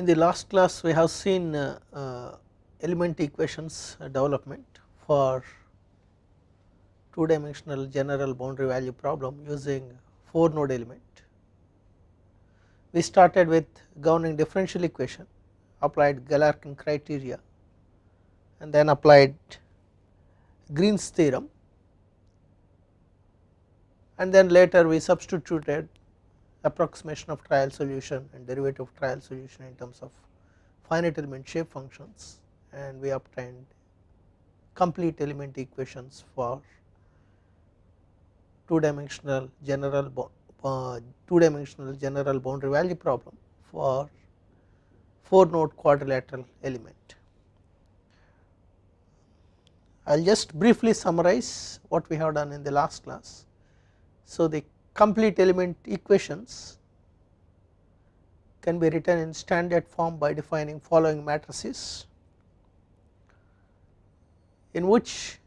In the last class we have seen element equations development for two dimensional general boundary value problem using 4 node element. We started with governing differential equation, applied Galerkin criteria and then applied Green's theorem, and then later we substituted approximation of trial solution and derivative of trial solution in terms of finite element shape functions, and we obtained complete element equations for two dimensional general boundary value problem for 4 node quadrilateral element. I will just briefly summarize what we have done in the last class. So, the complete element equations can be written in standard form by defining following matrices, in which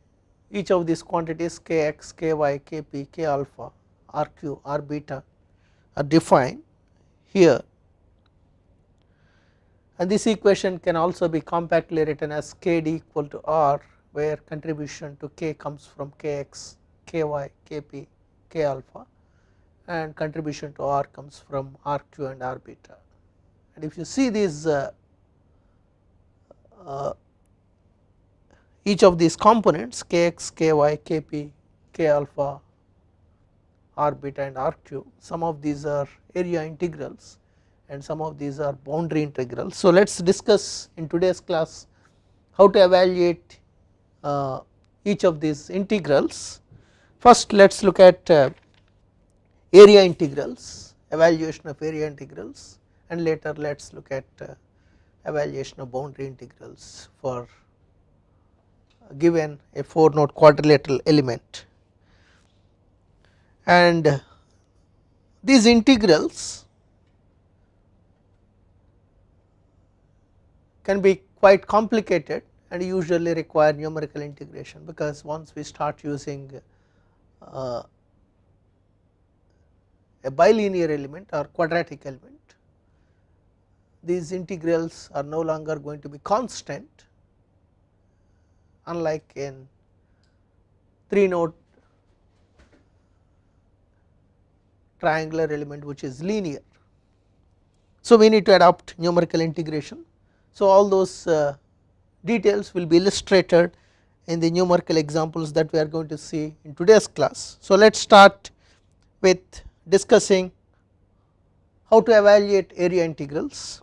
each of these quantities kx, ky, kp, k alpha, rq, r beta are defined here, and this equation can also be compactly written as kd equal to r, where contribution to k comes from kx, ky, kp, k alpha, and contribution to r comes from rq and r beta. And if you see these each of these components kx, ky, kp, k alpha, r beta and rq, some of these are area integrals and some of these are boundary integrals. So, let us discuss in today's class how to evaluate each of these integrals. First let us look at area integrals, evaluation of area integrals, and later let us look at evaluation of boundary integrals for given a 4 node quadrilateral element. And these integrals can be quite complicated and usually require numerical integration, because once we start using a bilinear element or quadratic element, these integrals are no longer going to be constant, unlike in 3 node triangular element which is linear. So, we need to adopt numerical integration. So, all those details will be illustrated in the numerical examples that we are going to see in today's class. So, let us start with discussing how to evaluate area integrals.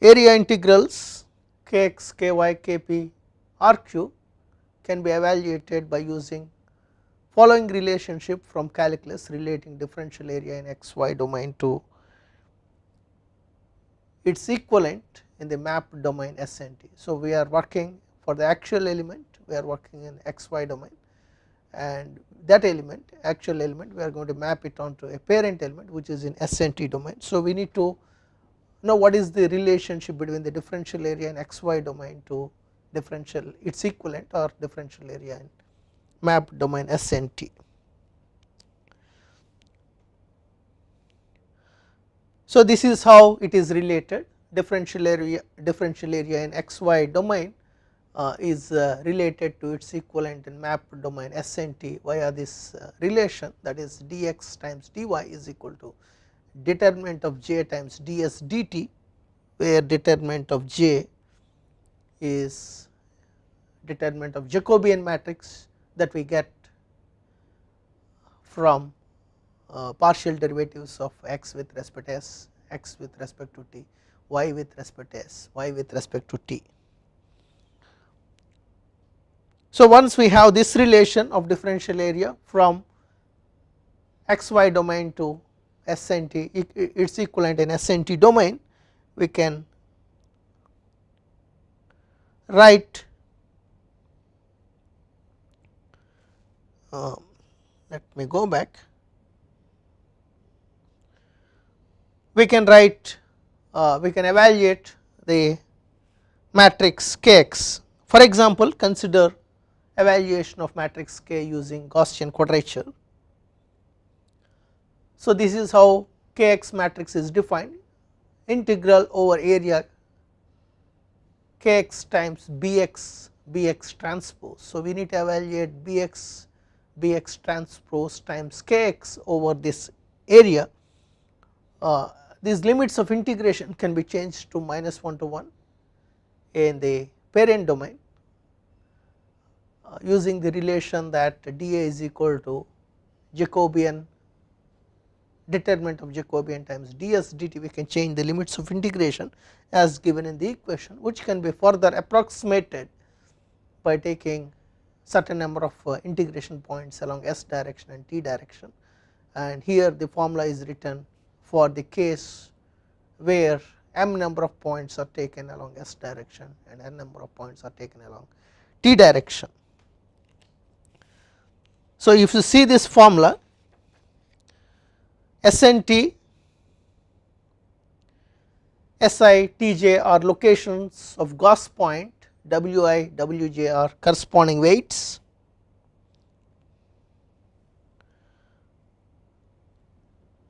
Area integrals kx, ky, kp, rq can be evaluated by using following relationship from calculus relating differential area in xy domain to its equivalent in the mapped domain SNT. So, we are working for the actual element, we are working in xy domain, and that element, actual element, we are going to map it onto a parent element which is in SNT domain. So, we need to know what is the relationship between the differential area in xy domain to differential its equivalent or differential area in mapped domain SNT. So, this is how it is related. Differential area in xy domain is related to its equivalent in mapped domain SNT via this relation, that is dx times dy is equal to determinant of j times ds dt, where determinant of j is determinant of Jacobian matrix that we get from partial derivatives of x with respect to s, x with respect to t, y with respect to s, y with respect to t. So, once we have this relation of differential area from xy domain to SNT, its equivalent in SNT domain, we can write let me go back, we can write we can evaluate the matrix kx. For example, consider evaluation of matrix K using Gaussian quadrature. So, this is how Kx matrix is defined. integral over area kx times bx transpose. So, we need to evaluate bx transpose times kx over this area. These limits of integration can be changed to -1 to 1 in the parent domain using the relation that dA is equal to Jacobian determinant of Jacobian times ds dt. We can change the limits of integration as given in the equation, which can be further approximated by taking certain number of integration points along s direction and t direction, and here the formula is written for the case where m number of points are taken along s direction and n number of points are taken along t direction. So, if you see this formula, SNT, SI, TJ are locations of Gauss point, WI, WJ are corresponding weights.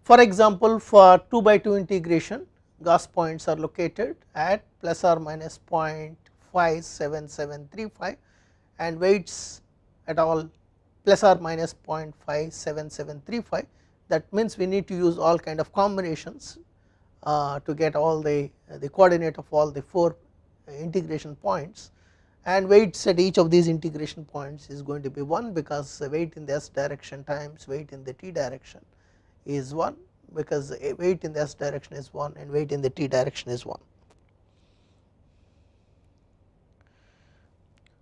For example, for 2 by 2 integration, Gauss points are located at plus or minus 0.57735 and weights at all plus or minus 0.57735. That means we need to use all kind of combinations to get all the coordinate of all the 4 integration points, and weights at each of these integration points is going to be 1, because the weight in the s direction times weight in the t direction is 1, because weight in the s direction is 1 and weight in the t direction is 1.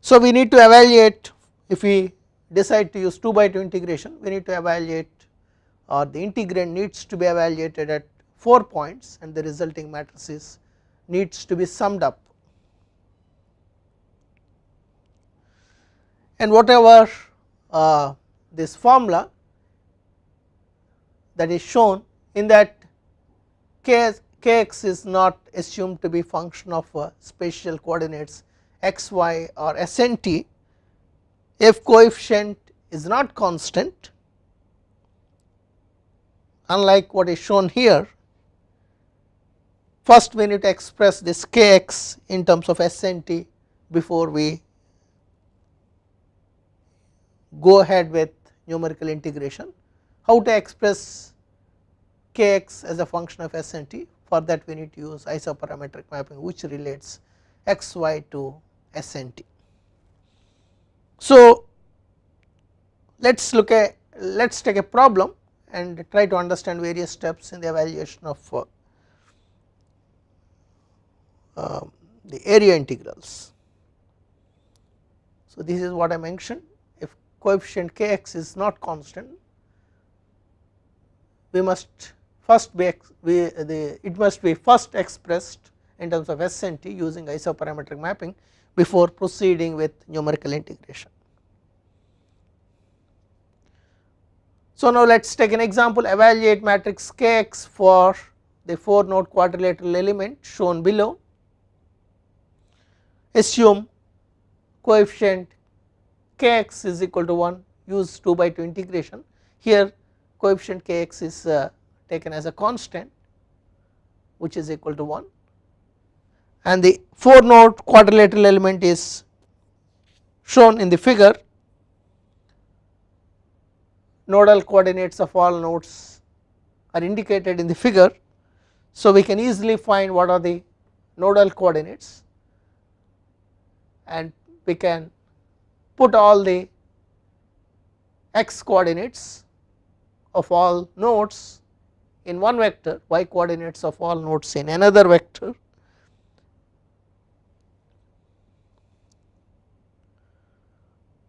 So, we need to evaluate, if we decide to use 2 by 2 integration, we need to evaluate, or the integrand needs to be evaluated at 4 points and the resulting matrices needs to be summed up, and whatever this formula that is shown in that kx is not assumed to be function of spatial coordinates x, y or SNT if coefficient is not constant, unlike what is shown here. First we need to express this kx in terms of SNT before we go ahead with numerical integration. How to express kx as a function of SNT? For that we need to use isoparametric mapping, which relates xy to SNT. So, let us take a problem and try to understand various steps in the evaluation of the area integrals. So, this is what I mentioned. If coefficient kx is not constant, we must first be it must be first expressed in terms of SNT using isoparametric mapping before proceeding with numerical integration. So, now let us take an example. Evaluate matrix kx for the 4 node quadrilateral element shown below. Assume coefficient kx is equal to 1, use 2 by 2 integration. Here coefficient kx is taken as a constant, which is equal to 1, and the 4 node quadrilateral element is shown in the figure. Nodal coordinates of all nodes are indicated in the figure. So, we can easily find what are the nodal coordinates, and we can put all the x coordinates of all nodes in one vector, y coordinates of all nodes in another vector.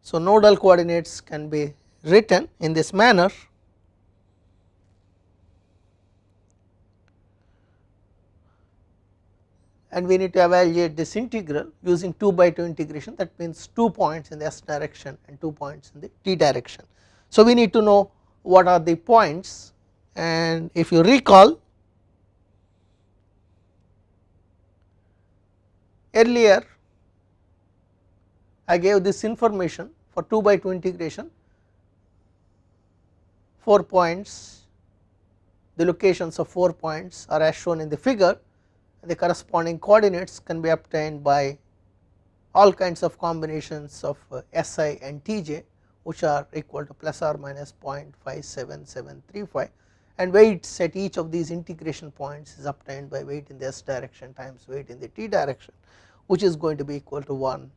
So, nodal coordinates can be written in this manner. And we need to evaluate this integral using 2 by 2 integration, that means 2 points in the s direction and 2 points in the t direction. So, we need to know what are the points, and if you recall, earlier I gave this information for 2 by 2 integration, 4 points, the locations of 4 points are as shown in the figure. The corresponding coordinates can be obtained by all kinds of combinations of Si and Tj, which are equal to plus or minus 0.57735, and weights at each of these integration points is obtained by weight in the S direction times weight in the T direction, which is going to be equal to 1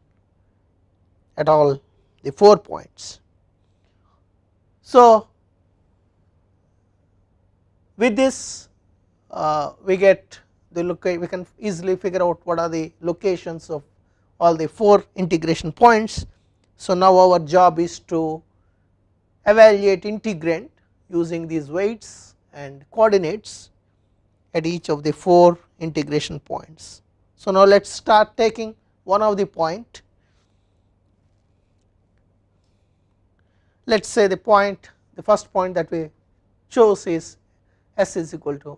at all the 4 points. So, with this we get the we can easily figure out what are the locations of all the 4 integration points. So, now our job is to evaluate integrand using these weights and coordinates at each of the 4 integration points. So, now let us start taking one of the point. Let us say the first point that we chose is S is equal to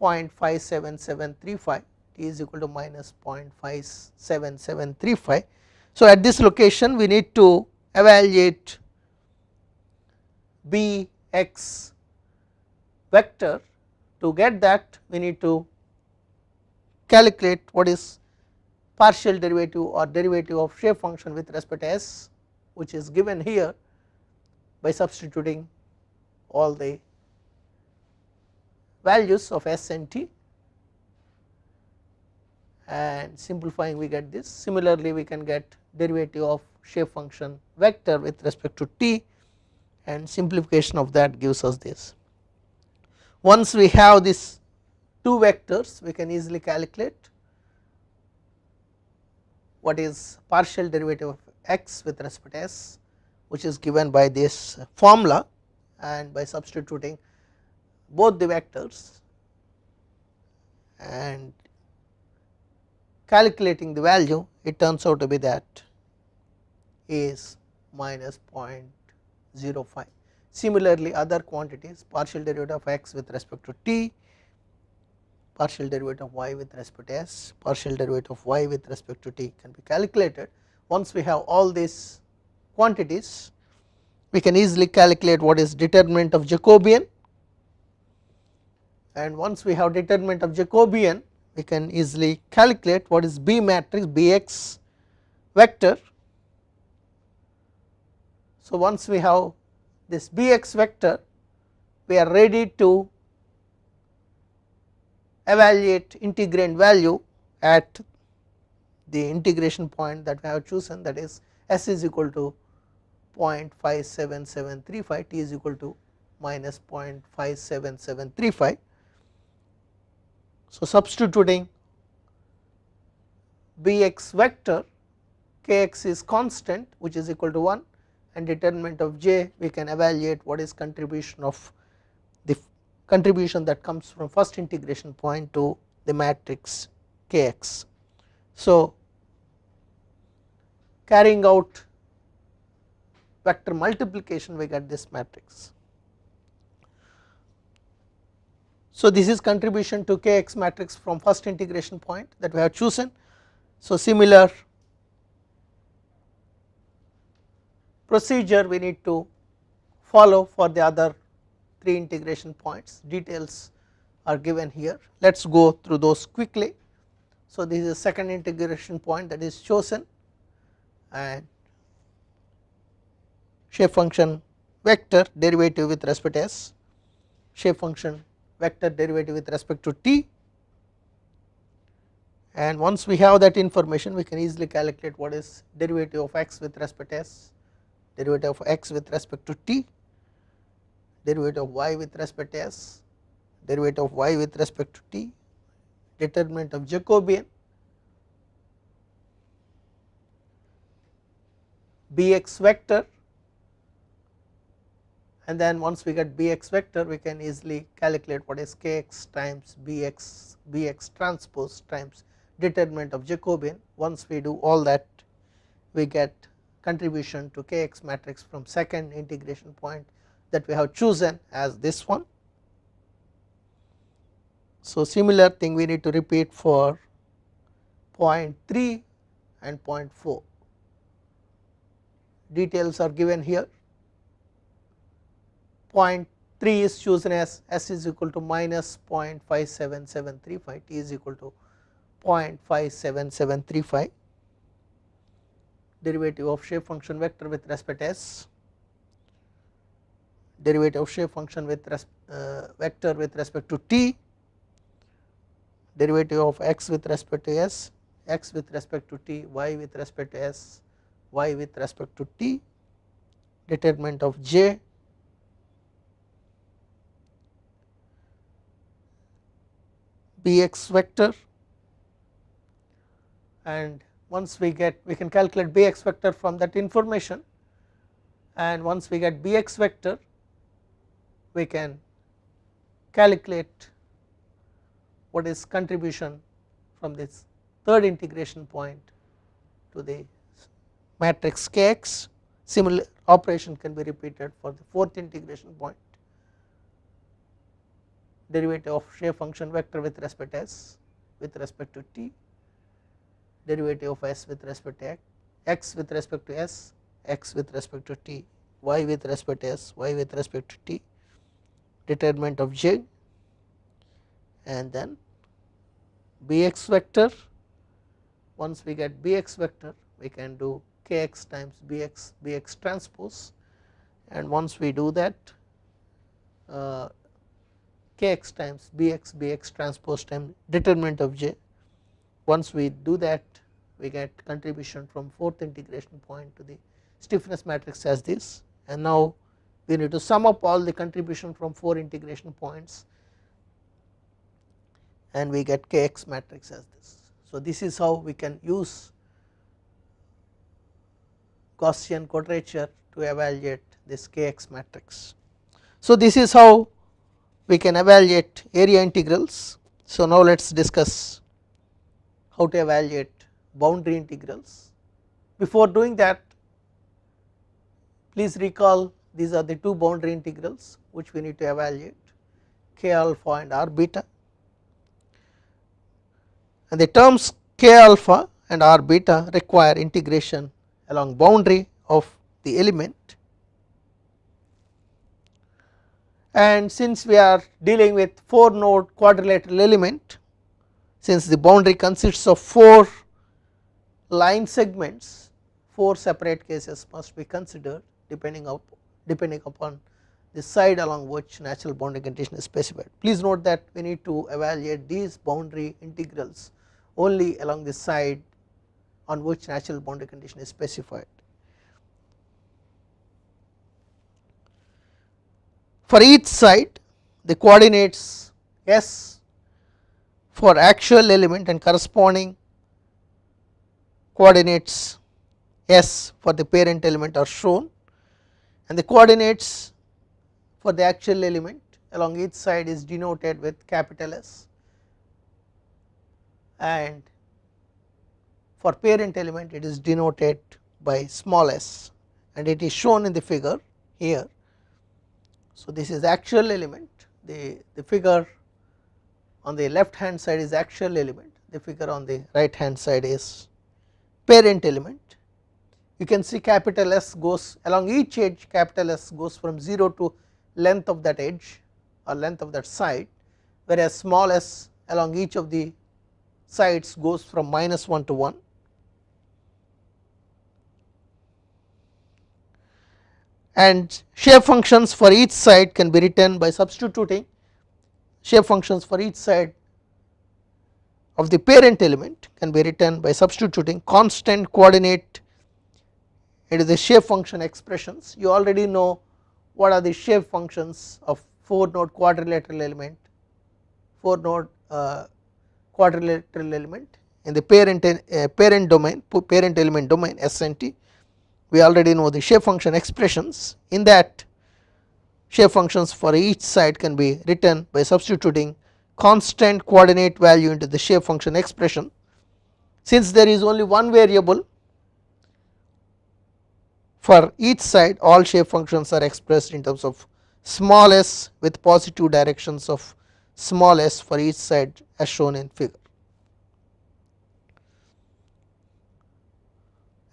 0.57735, T is equal to minus 0.57735. So, at this location we need to evaluate Bx vector. To get that, we need to calculate what is partial derivative or derivative of shape function with respect to S, which is given here by substituting all the values of S and T, and simplifying we get this. Similarly, we can get derivative of shape function vector with respect to T, and simplification of that gives us this. Once we have these 2 vectors, we can easily calculate what is partial derivative of x with respect to S, which is given by this formula, and by substituting both the vectors and calculating the value, it turns out to be that is minus 0.05. Similarly, other quantities, partial derivative of x with respect to T, partial derivative of y with respect to S, partial derivative of y with respect to T can be calculated. Once we have all these quantities, we can easily calculate what is determinant of Jacobian, and once we have determinant of Jacobian, we can easily calculate what is B matrix Bx vector. So, once we have this Bx vector, we are ready to evaluate integrand value at the integration point that we have chosen, that is S is equal to 0.57735, T is equal to minus 0.57735. So, substituting Bx vector, Kx is constant, which is equal to 1, and determinant of J, we can evaluate what is contribution of the contribution that comes from first integration point to the matrix Kx. So, carrying out vector multiplication, we get this matrix. So, this is contribution to Kx matrix from first integration point that we have chosen. So, similar procedure we need to follow for the other 3 integration points. Details are given here. Let us go through those quickly. So, this is the second integration point that is chosen, and shape function vector derivative with respect to S, shape function vector derivative with respect to T, and once we have that information, we can easily calculate what is derivative of x with respect to S, derivative of x with respect to T, derivative of y with respect to S, derivative of y with respect to T, determinant of Jacobian, Bx vector, and then once we get Bx vector, we can easily calculate what is Kx times Bx transpose times determinant of Jacobian. Once we do all that, we get contribution to Kx matrix from second integration point that we have chosen as this one. So, similar thing we need to repeat for point 3 and point 4. Details are given here. Point 3 is chosen as S is equal to minus 0.57735, T is equal to 0.57735, derivative of shape function vector with respect to s, derivative of shape function with vector with respect to t, derivative of x with respect to s, x with respect to t, y with respect to s, y with respect to t, determinant of j, bx vector, and once we can calculate bx vector from that information, and once we get bx vector we can calculate what is contribution from this third integration point to the matrix kx. Similar operation can be repeated for the fourth integration point, derivative of shape function vector with respect to s with respect to t, derivative of s with respect to x with respect to s, x with respect to t, y with respect to s, y with respect to t, determinant of j, and then bx vector. Once we get bx vector we can do kx times bx transpose, and once we do that kx times bx transpose times determinant of j. Once we do that we get contribution from fourth integration point to the stiffness matrix as this, and now we need to sum up all the contribution from 4 integration points and we get kx matrix as this. So this is how we can use Gaussian quadrature to evaluate this kx matrix. So this is how we can evaluate area integrals. So now let us discuss how to evaluate boundary integrals. Before doing that, please recall these are the two boundary integrals which we need to evaluate, k alpha and r beta, and the terms k alpha and r beta require integration along boundary of the element, and since we are dealing with 4 node quadrilateral element, since the boundary consists of 4 line segments, 4 separate cases must be considered depending upon the side along which natural boundary condition is specified. Please note that we need to evaluate these boundary integrals only along the side on which natural boundary condition is specified. For each side the coordinates s for actual element and corresponding coordinates s for the parent element are shown, and the coordinates for the actual element along each side is denoted with capital S, and for parent element it is denoted by small s, and it is shown in the figure here. So this is actual element, the figure on the left hand side is actual element, the figure on the right hand side is parent element. You can see capital S goes along each edge, capital S goes from 0 to length of that edge or length of that side, whereas small s along each of the sides goes from -1 to 1. And shape functions for each side can be written by substituting shape functions for each side of the parent element can be written by substituting constant coordinate into the shape function expressions. You already know what are the shape functions of 4 node quadrilateral element, 4 node quadrilateral element in the parent domain, parent element domain S and T. We already know the shape function expressions. In that, shape functions for each side can be written by substituting constant coordinate value into the shape function expression. Since there is only one variable for each side, all shape functions are expressed in terms of small s with positive directions of small s for each side as shown in figure.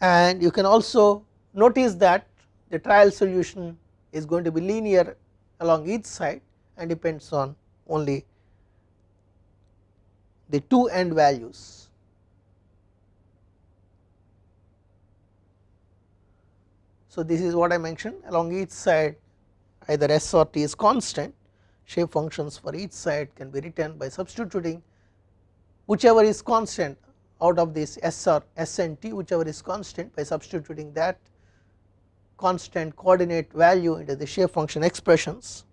And you can also notice that the trial solution is going to be linear along each side and depends on only the two end values. So, this is what I mentioned, along each side either S or T is constant. Shape functions for each side can be written by substituting whichever is constant out of this S or S and T, whichever is constant, by substituting that constant coordinate value into the shape function expressions.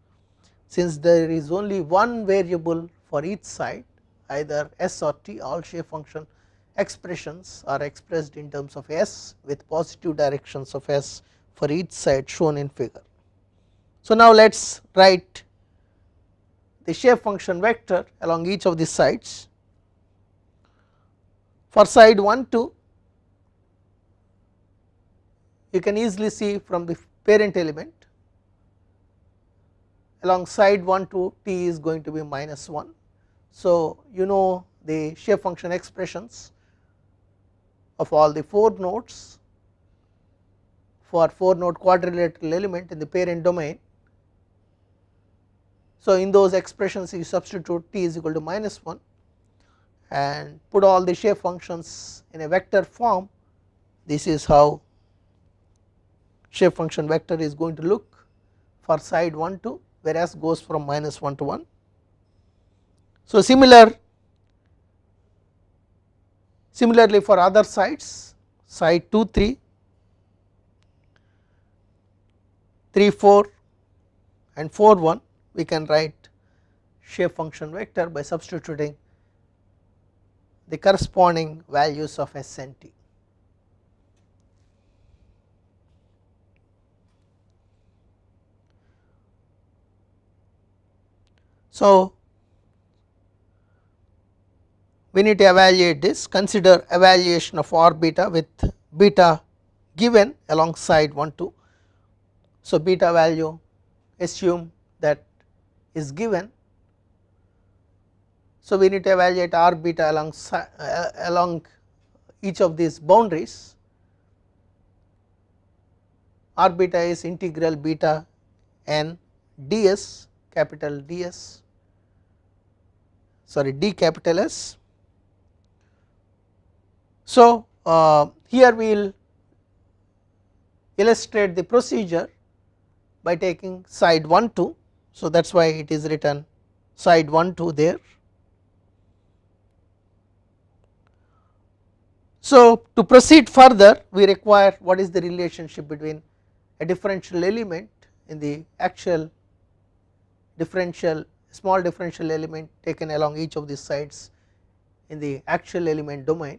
Since there is only one variable for each side, either S or T, all shape function expressions are expressed in terms of S with positive directions of S for each side shown in figure. So, now let us write the shape function vector along each of the sides. For side 1 2, you can easily see from the parent element, along side 1 to T is going to be -1. So, you know the shape function expressions of all the 4 nodes for 4 node quadrilateral element in the parent domain. So, in those expressions you substitute T is equal to -1 and put all the shape functions in a vector form. This is how shape function vector is going to look for side 1 2, whereas goes from -1 to 1. So, similarly for other sides, side 2 3, 3 4 and 4 1, we can write shape function vector by substituting the corresponding values of S and T. So, we need to evaluate this, consider evaluation of R beta with beta given alongside 1 2. So, beta value assume that is given. So, we need to evaluate R beta along each of these boundaries. R beta is integral beta n ds, capital ds, sorry, d capital S. So, here we will illustrate the procedure by taking side 1 2. So, that is why it is written side 1 2 there. So, to proceed further, we require what is the relationship between a differential element in the actual differential, small differential element taken along each of these sides in the actual element domain,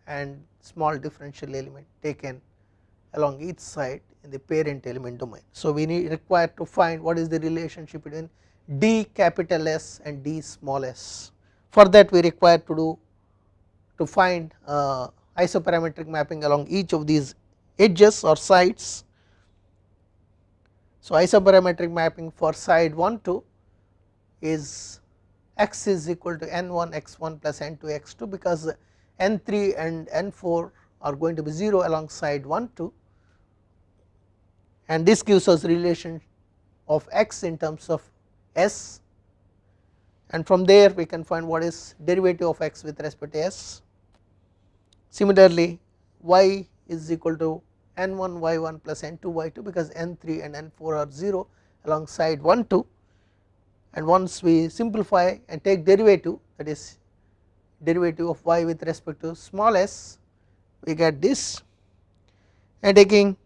and small differential element taken along each side in the parent element domain. So, we require to find what is the relationship between d capital S and d small s. For that we require to find isoparametric mapping along each of these edges or sides. So, isoparametric mapping for side 1 2 is x is equal to n1 x1 plus n2 x2, because n3 and n4 are going to be 0 along side 1 2, and this gives us relation of x in terms of s, and from there we can find what is derivative of x with respect to s. Similarly, y is equal to n1 y1 plus n2 y2, because n3 and n4 are 0 along side 1 2, and once we simplify and take derivative, that is derivative of y with respect to small s, we get this, and taking,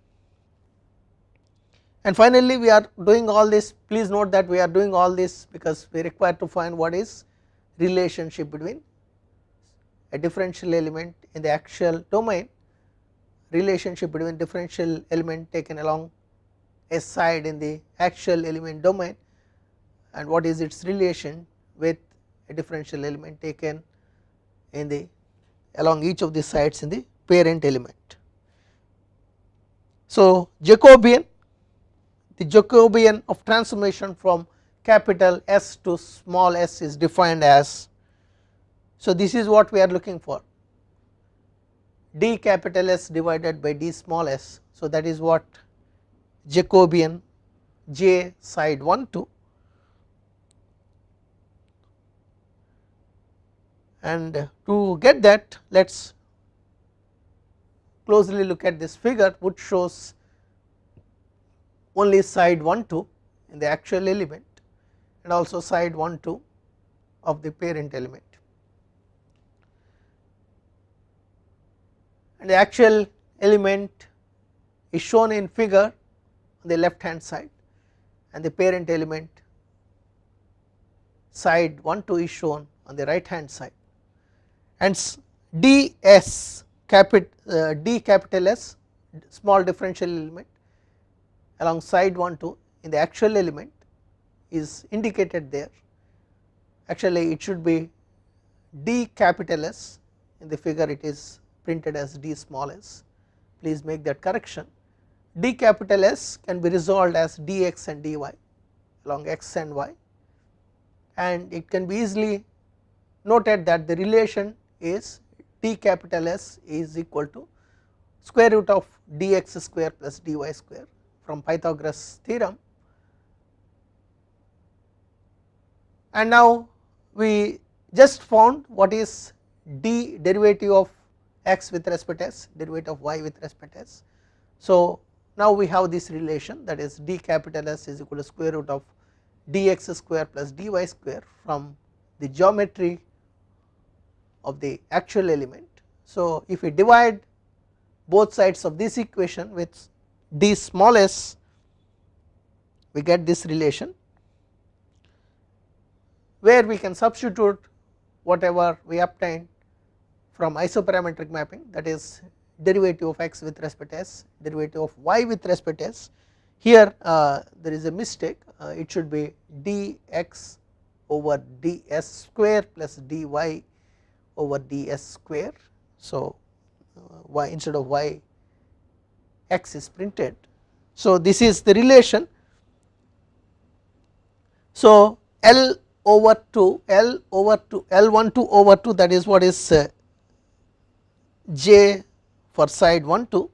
and finally we are doing all this. Please note that we are doing all this because we require to find what is relationship between a differential element in the actual domain, relationship between differential element taken along a side in the actual element domain, and what is its relation with a differential element taken in the along each of the sides in the parent element. So, Jacobian, the Jacobian of transformation from capital S to small s is defined as, so this is what we are looking for, d capital S divided by d small s. So, that is what Jacobian J side 1 2, and to get that let us closely look at this figure which shows only side 1 2 in the actual element and also side 1 2 of the parent element. And the actual element is shown in figure on the left hand side and the parent element side 1 2 is shown on the right hand side, and ds D capital S small differential element along side 1 2 in the actual element is indicated there. Actually it should be D capital S, in the figure it is printed as D small s, please make that correction. D capital S can be resolved as dx and dy along x and y, and it can be easily noted that the relation is D capital S is equal to square root of dx square plus dy square from Pythagoras theorem. And now we just found what is d derivative of x with respect to s, derivative of y with respect to s. So now we have this relation, that is d capital S is equal to square root of dx square plus dy square from the geometry of the actual element. So if we divide both sides of this equation with d small s, we get this relation where we can substitute whatever we obtained from isoparametric mapping, that is derivative of x with respect to s, derivative of y with respect to s. Here there is a mistake, it should be dx over ds square plus dy over ds square. So y instead of y x is printed. So this is the relation. So L over 2 L12 over 2, that is what is j for side 1 2.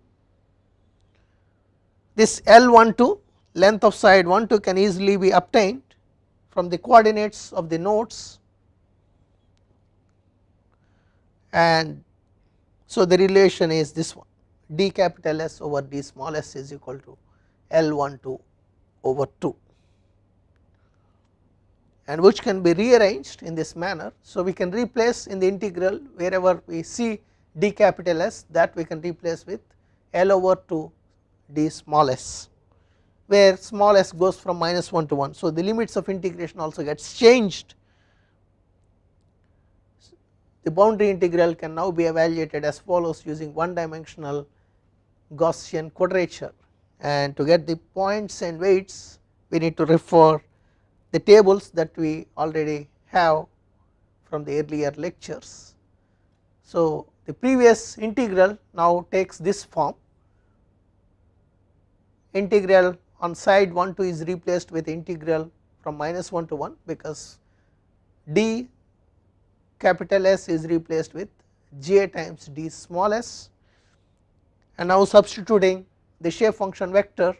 This L12 length of side 1 2 can easily be obtained from the coordinates of the nodes, and so the relation is this one, d capital S over d small s is equal to L12 over 2, and which can be rearranged in this manner. So we can replace in the integral wherever we see d capital S, that we can replace with L over 2 d small s, where small s goes from -1 to 1. So the limits of integration also gets changed. The boundary integral can now be evaluated as follows using one dimensional Gaussian quadrature, and to get the points and weights we need to refer the tables that we already have from the earlier lectures. So the previous integral now takes this form, integral on side 1 2 is replaced with integral from -1 to 1, because d capital S is replaced with j times d small s, and now substituting the shape function vector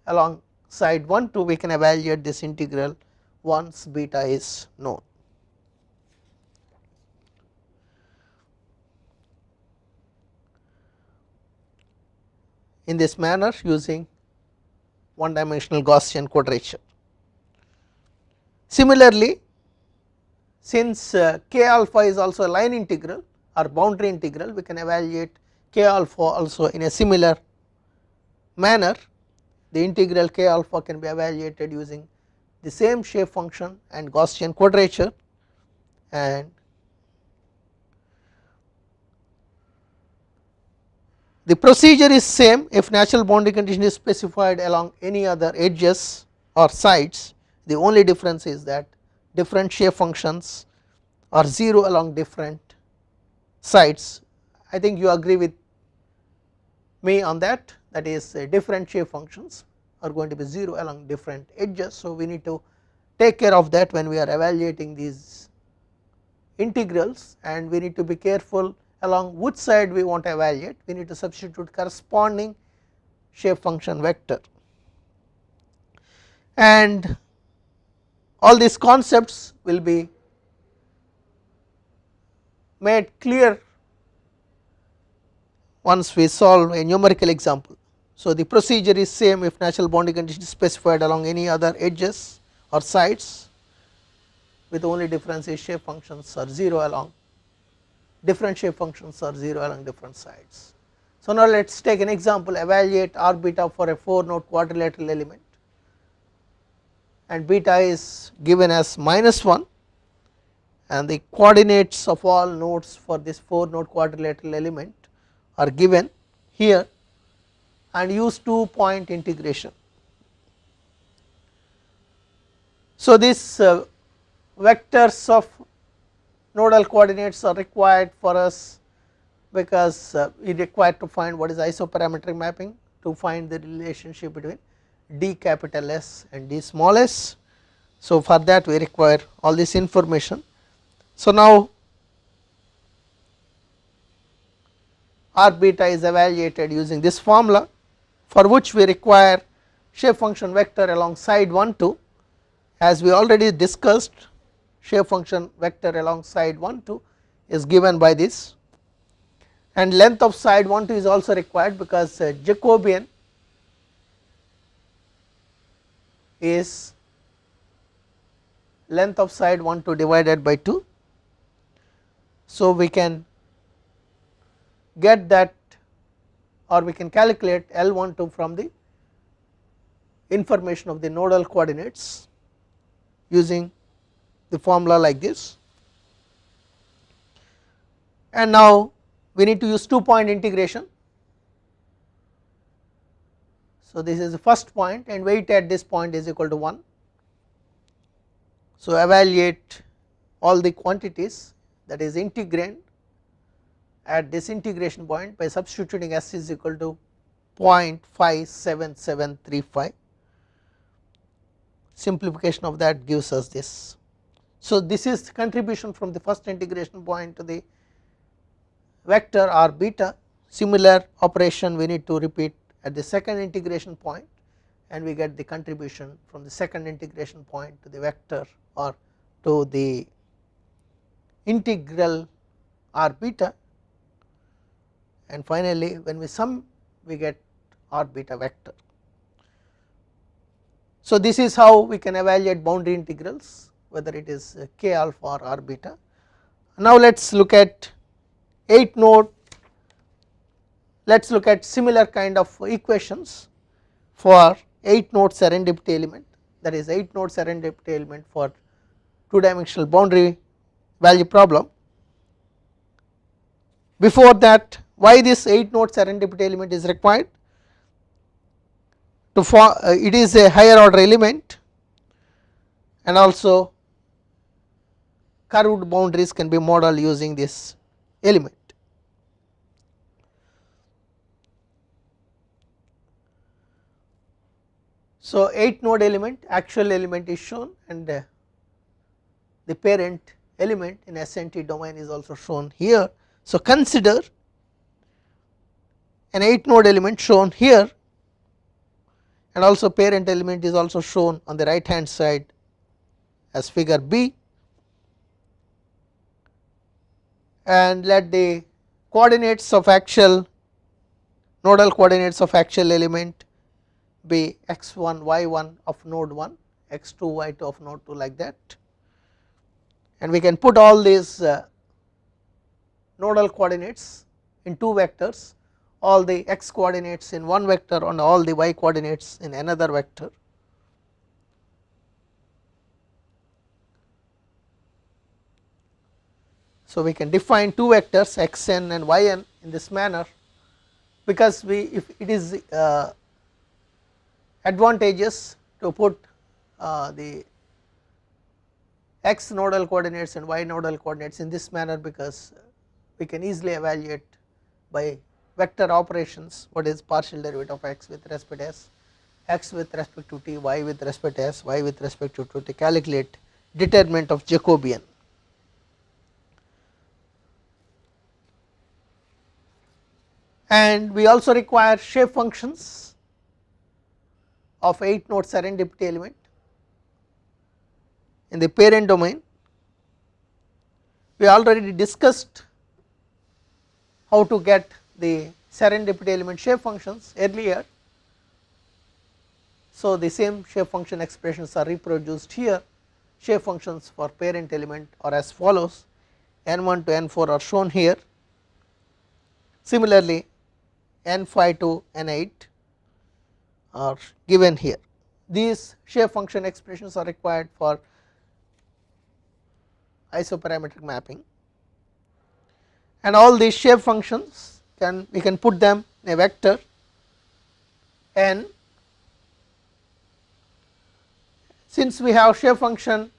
along side 1 2 we can evaluate this integral once beta is known. In this manner using one dimensional Gaussian quadrature. Similarly, since k alpha is also a line integral or boundary integral, we can evaluate k alpha also in a similar manner. The integral k alpha can be evaluated using the same shape function and Gaussian quadrature, and the procedure is same if natural boundary condition is specified along any other edges or sides. The only difference is that different shape functions are 0 along different sides. I think you agree with me on that, that is different shape functions are going to be 0 along different edges. So we need to take care of that when we are evaluating these integrals, and we need to be careful along which side we want to evaluate. We need to substitute corresponding shape function vector, and all these concepts will be made clear once we solve a numerical example. So, the procedure is same if natural boundary condition is specified along any other edges or sides, with only difference is shape functions are 0 along different shape functions are 0 along different sides. So, now let us take an example, evaluate r beta for a 4 node quadrilateral element, and beta is given as -1, and the coordinates of all nodes for this 4 node quadrilateral element are given here, and use 2-point integration. So, these vectors of nodal coordinates are required for us, because we require to find what is isoparametric mapping, to find the relationship between d capital S and d small s. So, for that we require all this information. So, now r beta is evaluated using this formula, for which we require shape function vector along side 1 2, as we already discussed. Shape function vector along side 1 2 is given by this, and length of side 1 2 is also required, because Jacobian is length of side 1 2 divided by 2. So, we can get that, or we can calculate L12 from the information of the nodal coordinates using the formula like this. And now we need to use 2-point integration. So, this is the first point, and weight at this point is equal to 1. So, evaluate all the quantities, that is integrand at this integration point by substituting S is equal to 0.57735. Simplification of that gives us this. So, this is the contribution from the first integration point to the vector r beta. Similar operation we need to repeat at the second integration point, and we get the contribution from the second integration point to the vector or to the integral r beta, and finally when we sum we get r beta vector. So, this is how we can evaluate boundary integrals, whether it is k alpha or r beta. Now, let us look at 8 node, let us look at similar kind of equations for 8 node serendipity element, that is 8 node serendipity element for 2-dimensional boundary value problem. Before that, why this 8 node serendipity element is required? To it is a higher order element, and also curved boundaries can be modeled using this element. So, 8 node element, actual element is shown, and the parent element in SNT domain is also shown here. So, consider an 8 node element shown here, and also parent element is also shown on the right hand side as figure B, and let the coordinates of actual nodal coordinates of actual element be x1 y1 of node 1, x2 y2 of node 2, like that, and we can put all these nodal coordinates in 2 vectors, all the x coordinates in one vector and all the y coordinates in another vector. So, we can define 2 vectors xn and yn in this manner, because if it is advantageous to put the x nodal coordinates and y nodal coordinates in this manner, because we can easily evaluate by vector operations what is partial derivative of x with respect to s, x with respect to t, y with respect to s, y with respect to t, to calculate determinant of Jacobian. And we also require shape functions of 8 node serendipity element in the parent domain. We already discussed how to get the serendipity element shape functions earlier. So, the same shape function expressions are reproduced here. Shape functions for parent element are as follows, n1 to n4 are shown here. Similarly, n5 to n8 are given here. These shape function expressions are required for isoparametric mapping, and all these shape functions we can put them in a vector n. Since we have shape function,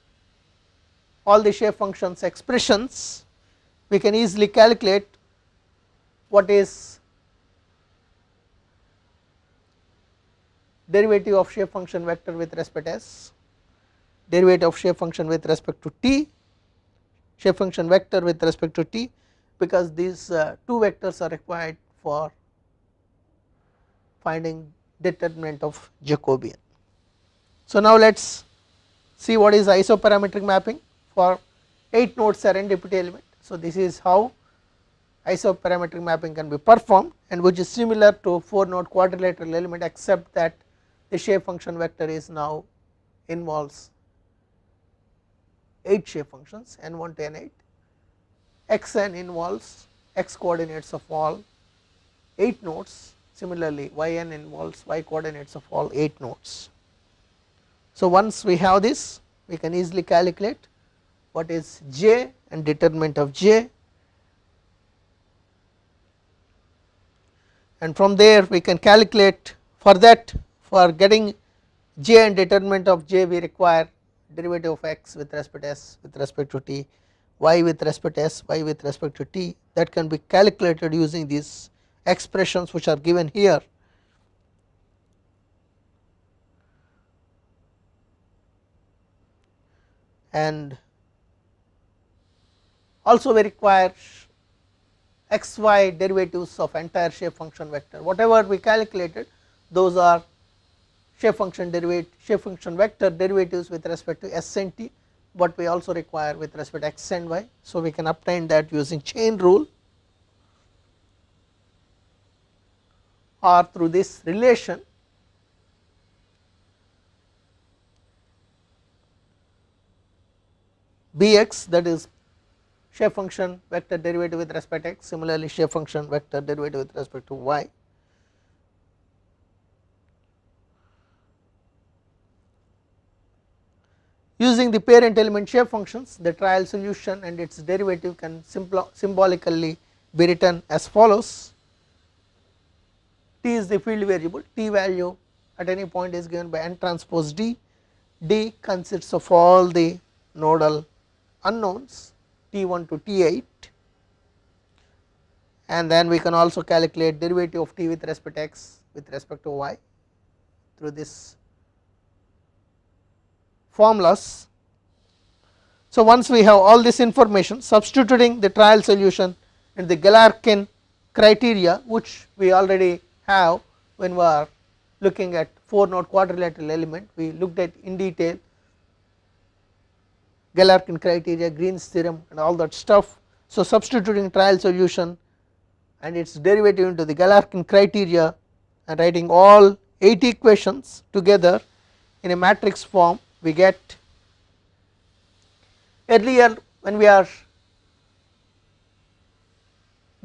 all the shape functions expressions, we can easily calculate what is derivative of shape function vector with respect to s, derivative of shape function with respect to t, shape function vector with respect to t, because these two vectors are required for finding determinant of Jacobian. So, now let us see what is isoparametric mapping for 8 node serendipity element. So, this is how isoparametric mapping can be performed, and which is similar to 4 node quadrilateral element, except that the shape function vector is now involves 8 shape functions n1 to n8, xn involves x coordinates of all 8 nodes, similarly yn involves y coordinates of all 8 nodes. So, once we have this, we can easily calculate what is j and determinant of j, and from there we can calculate. For that, for getting j and determinant of j, we require derivative of x with respect to s with respect to t, y with respect to s, y with respect to t, that can be calculated using these expressions which are given here. And also we require x y derivatives of entire shape function vector. Whatever we calculated, those are shape function vector derivatives with respect to s and t, but we also require with respect to x and y. So, we can obtain that using chain rule or through this relation Bx, that is shape function vector derivative with respect to x, similarly shape function vector derivative with respect to y. Using the parent element shape functions, the trial solution and its derivative can symbolically be written as follows. T is the field variable, t value at any point is given by n transpose d, d consists of all the nodal unknowns t1 to t8, and then we can also calculate derivative of t with respect to x with respect to y through this formulas. So, once we have all this information, substituting the trial solution in the Galerkin criteria, which we already have when we are looking at 4 node quadrilateral element, we looked at in detail Galerkin criteria, Green's theorem and all that stuff. So, substituting trial solution and its derivative into the Galerkin criteria and writing all 8 equations together in a matrix form, we get. Earlier when we are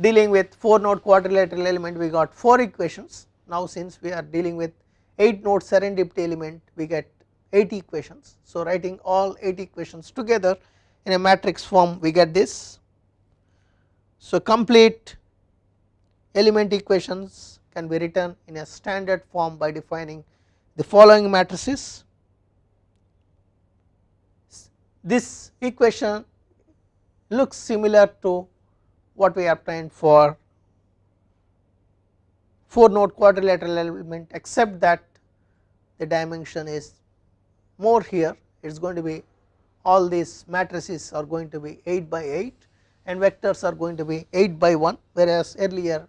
dealing with 4 node quadrilateral element, we got 4 equations. Now, since we are dealing with 8 node serendipity element, we get 8 equations. So, writing all 8 equations together in a matrix form, we get this. So, complete element equations can be written in a standard form by defining the following matrices. This equation looks similar to what we obtained for 4 node quadrilateral element, except that the dimension is more here. It is going to be, all these matrices are going to be 8 by 8 and vectors are going to be 8 by 1, whereas earlier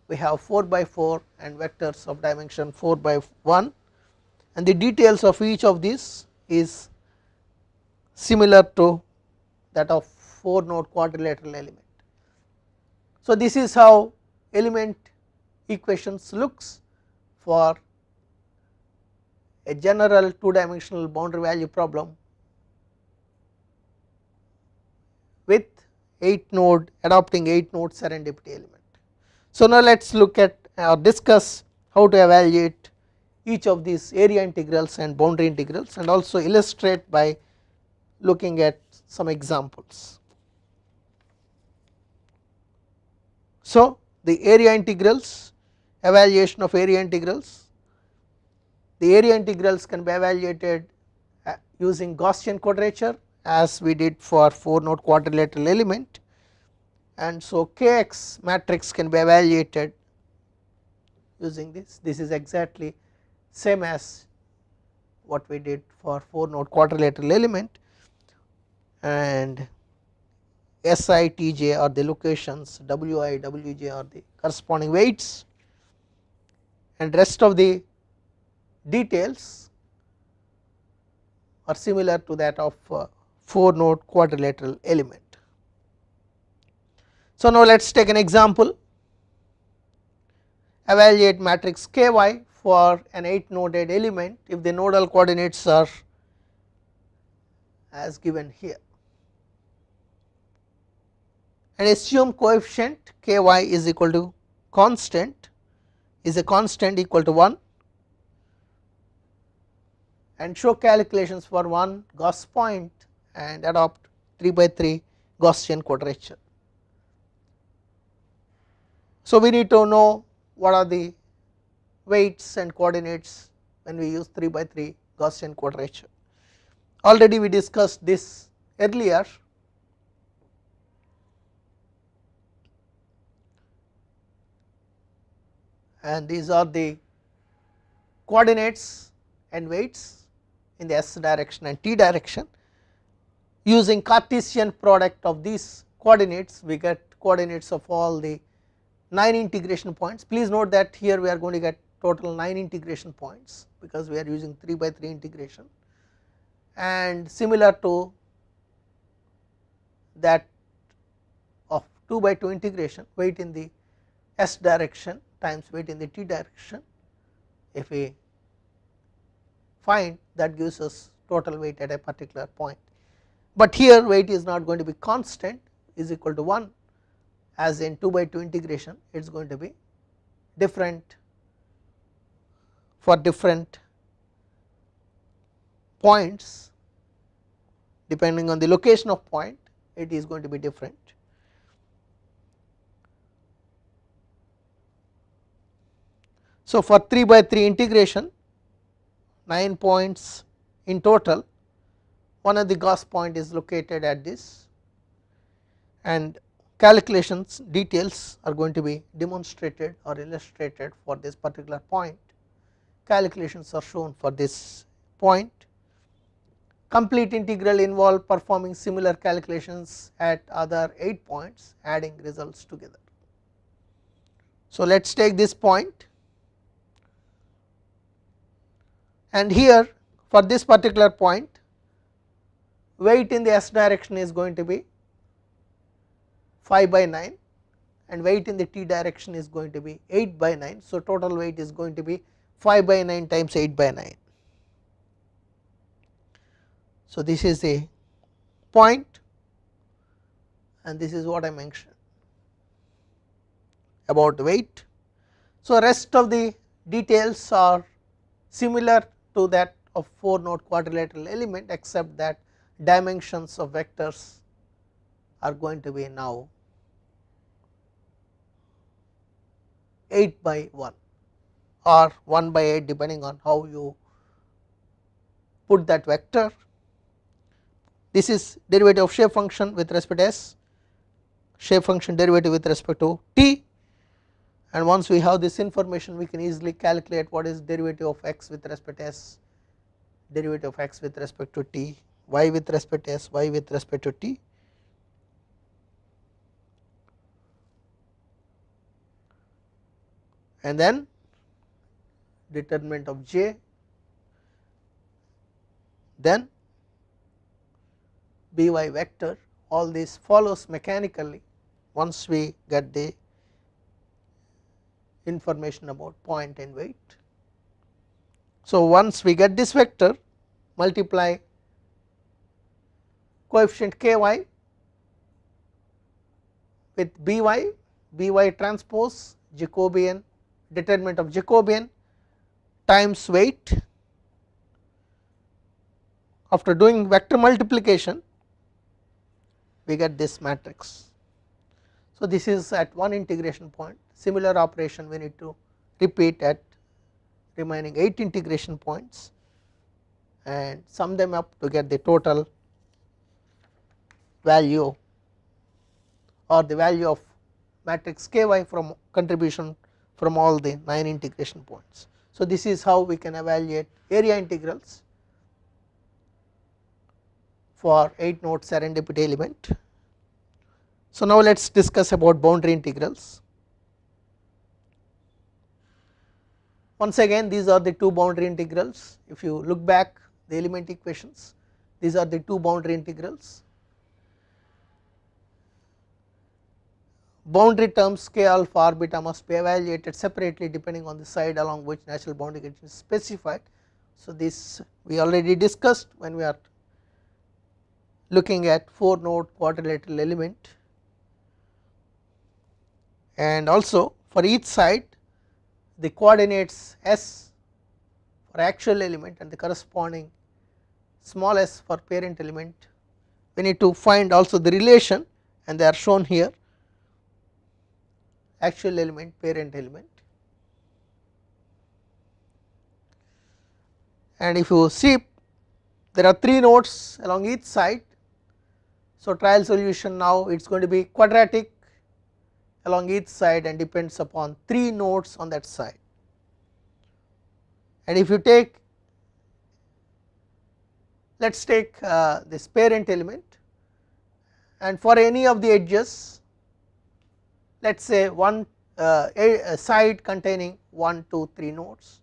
we have 4 by 4 and vectors of dimension 4 by 1, and the details of each of these is similar to that of 4 node quadrilateral element. So, this is how element equations looks for a general 2-dimensional boundary value problem with 8 node adopting 8 node serendipity element. So, now let us look at or discuss how to evaluate each of these area integrals and boundary integrals, and also illustrate by looking at some examples. So, the area integrals, evaluation of area integrals, the area integrals can be evaluated using Gaussian quadrature as we did for 4 node quadrilateral element, and so Kx matrix can be evaluated using this. This is exactly same as what we did for 4 node quadrilateral element, and Si, Tj are the locations, Wi, Wj are the corresponding weights, and rest of the details are similar to that of 4 node quadrilateral element. So, now let us take an example, evaluate matrix Ky for an 8 noded element if the nodal coordinates are as given here, and assume coefficient Ky is equal to constant, is a constant equal to 1, and show calculations for one Gauss point and adopt 3 by 3 Gaussian quadrature. So, we need to know what are the weights and coordinates when we use 3 by 3 Gaussian quadrature. Already we discussed this earlier, and these are the coordinates and weights in the s direction and t direction. Using Cartesian product of these coordinates, we get coordinates of all the 9 integration points. Please note that here we are going to get total 9 integration points, because we are using 3 by 3 integration, and similar to that of 2 by 2 integration, weight in the s direction times weight in the t direction. If we find, that gives us total weight at a particular point, but here weight is not going to be constant, is equal to 1, as in 2 by 2 integration it is going to be different for different points, depending on the location of point it is going to be different. So, for 3 by 3 integration, 9 points in total, one of the Gauss point is located at this, and calculations details are going to be demonstrated or illustrated for this particular point. Calculations are shown for this point. Complete integral involve performing similar calculations at other 8 points, adding results together. So, let us take this point, and here for this particular point weight in the s direction is going to be 5 by 9, and weight in the t direction is going to be 8 by 9. So, total weight is going to be 5 by 9 times 8 by 9. So, this is a point, and this is what I mentioned about weight. So, rest of the details are similar to that of 4 node quadrilateral element, except that dimensions of vectors are going to be now 8 by 1 or 1 by 8, depending on how you put that vector. This is derivative of shape function with respect to s, shape function derivative with respect to t, and once we have this information we can easily calculate what is derivative of x with respect to s, derivative of x with respect to t, y with respect to s, y with respect to t. And then determinant of j, then by vector, all this follows mechanically once we get the information about point and weight. So, once we get this vector, multiply coefficient ky with by transpose Jacobian, determinant of Jacobian times weight. After doing vector multiplication, we get this matrix. So, this is at one integration point. Similar operation we need to repeat at remaining 8 integration points and sum them up to get the total value or the value of matrix ky from contribution from all the 9 integration points. So, this is how we can evaluate area integrals for 8 node serendipity element. So, now let us discuss about boundary integrals. Once again, these are the two boundary integrals. If you look back the element equations, these are the two boundary integrals. Boundary terms k alpha r beta must be evaluated separately depending on the side along which natural boundary condition is specified. So, this we already discussed when we are looking at 4 node quadrilateral element, and also for each side the coordinates s for actual element and the corresponding small s for parent element, we need to find also the relation, and they are shown here, actual element, parent element. And if you see, there are 3 nodes along each side. So, trial solution now it is going to be quadratic along each side and depends upon 3 nodes on that side. And if you take, let us take this parent element, and for any of the edges, let us say one a side containing 1, 2, 3 nodes,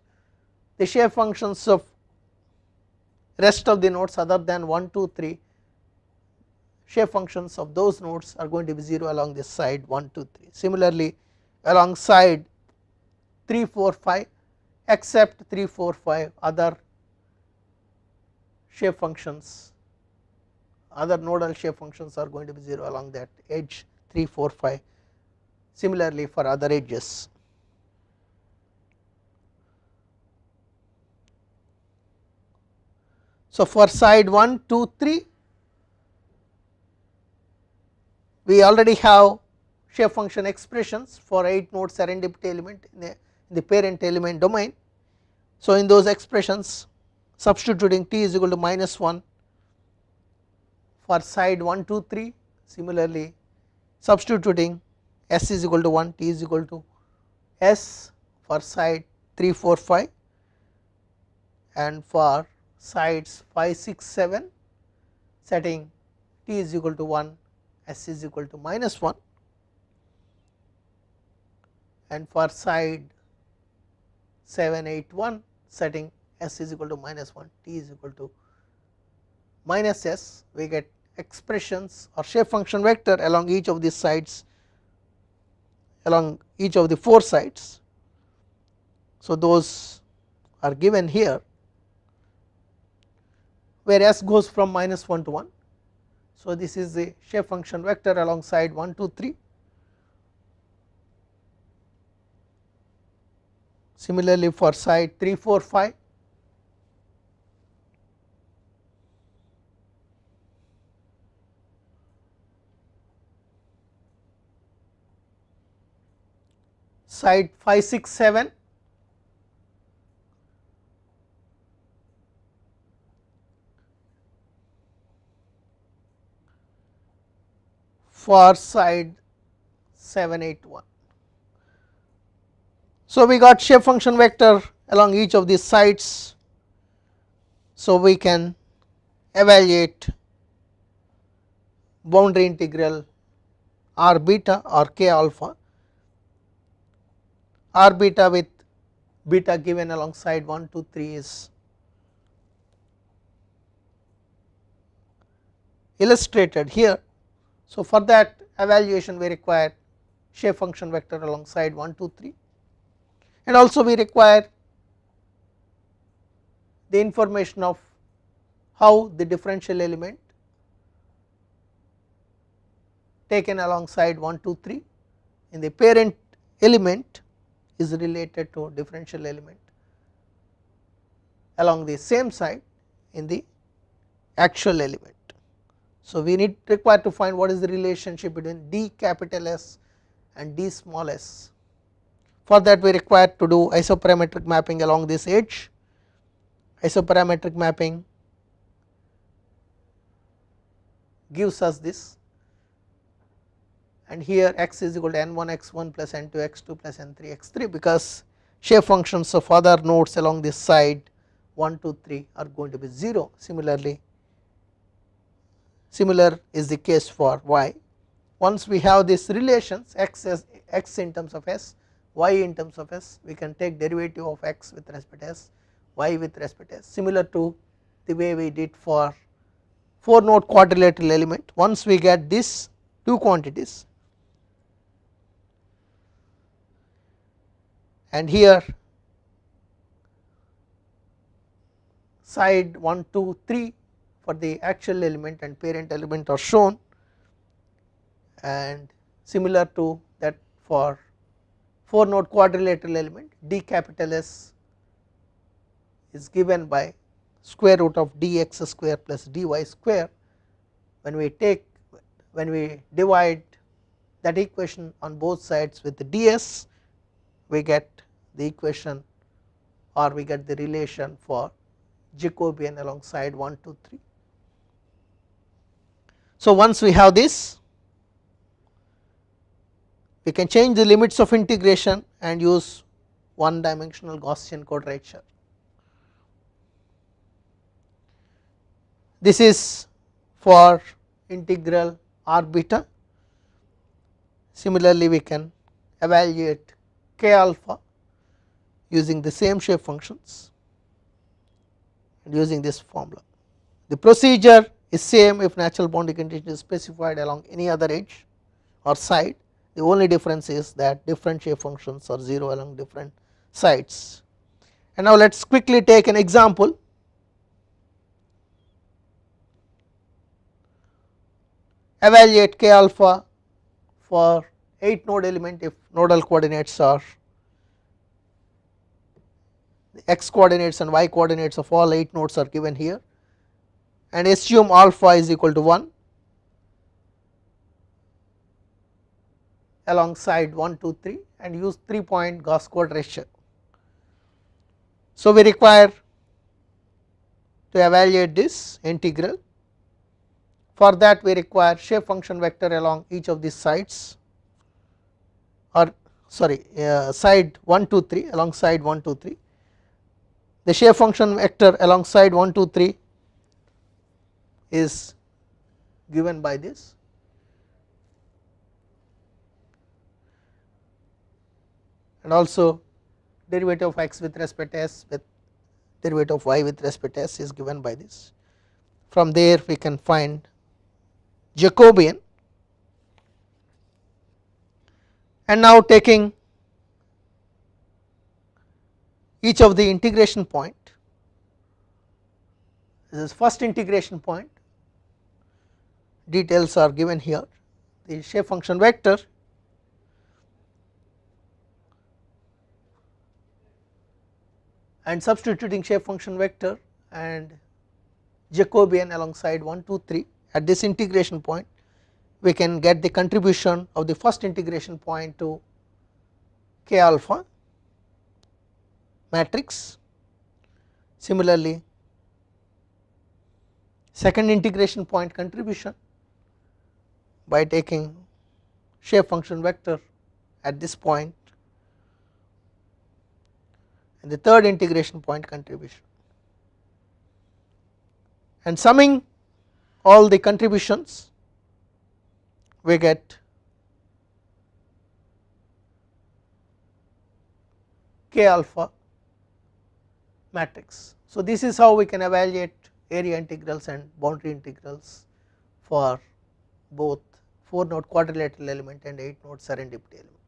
the shape functions of rest of the nodes other than 1, 2, 3, shape functions of those nodes are going to be 0 along this side 1, 2, 3. Similarly, along side 3, 4, 5, except 3, 4, 5 other shape functions, other nodal shape functions are going to be 0 along that edge 3, 4, 5. Similarly, for other edges. So, for side 1, 2, 3, we already have shape function expressions for 8 node serendipity element in the parent element domain. So, in those expressions substituting t is equal to -1 for side 1, 2, 3, similarly substituting s is equal to 1, t is equal to s for side 3, 4, 5, and for sides 5, 6, 7 setting t is equal to 1, s is equal to -1, and for side 7, 8, 1 setting s is equal to -1, t is equal to -s, we get expressions or shape function vector along each of these sides, along each of the 4 sides. So, those are given here, where s goes from -1 to 1. So, this is the shape function vector along side 1, 2, 3. Similarly, for side 3, 4, 5, side 5, 6, 7, for side 7, 8, 1. So, we got shape function vector along each of these sides. So, we can evaluate boundary integral r beta or k alpha, r beta with beta given along side 1, 2, 3 is illustrated here. So, for that evaluation we require shape function vector along side 1, 2, 3, and also we require the information of how the differential element taken alongside 1 2 3 in the parent element is related to differential element along the same side in the actual element. So, we need require to find what is the relationship between d capital S and d small s. For that we require to do isoparametric mapping along this edge. Isoparametric mapping gives us this, and here x is equal to n1 x1 plus n2 x2 plus n3 x3, because shape functions of other nodes along this side 1 2 3 are going to be 0. Similar is the case for y. Once we have these relations x in terms of s, y in terms of s, we can take derivative of x with respect to s, y with respect to s, similar to the way we did for 4 node quadrilateral element. Once we get these two quantities, and here side 1 2 3 for the actual element and parent element are shown, and similar to that for 4 node quadrilateral element, d capital S is given by square root of dx square plus dy square. When we divide that equation on both sides with the ds, we get the equation, or we get the relation for Jacobian along side 1 2 3. So, once we have this, we can change the limits of integration and use one dimensional Gaussian quadrature. This is for integral r beta. Similarly, we can evaluate k alpha using the same shape functions and using this formula. The procedure is same if natural boundary condition is specified along any other edge or side. The only difference is that different shape functions are 0 along different sides. And now let us quickly take an example. Evaluate k alpha for 8 node element if nodal coordinates are the x coordinates and y coordinates of all 8 nodes are given here, and assume alpha is equal to 1 along side 1 2 3 and use 3 point Gauss quadrature. So, we require to evaluate this integral. For that we require shape function vector along each of these sides, or sorry side 1 2 3 along side 1 2 3. The shape function vector along side 1 2 3 is given by this, and also derivative of x with respect to s with derivative of y with respect to s is given by this. From there we can find Jacobian, and now taking each of the integration point, this is first integration point, details are given here, the shape function vector and substituting shape function vector and Jacobian along side 1 2 3 at this integration point, we can get the contribution of the first integration point to k alpha matrix. Similarly, second integration point contribution by taking shape function vector at this point, and the third integration point contribution, and summing all the contributions we get k alpha matrix. So, this is how we can evaluate area integrals and boundary integrals for both 4 node quadrilateral element and 8 node serendipity element.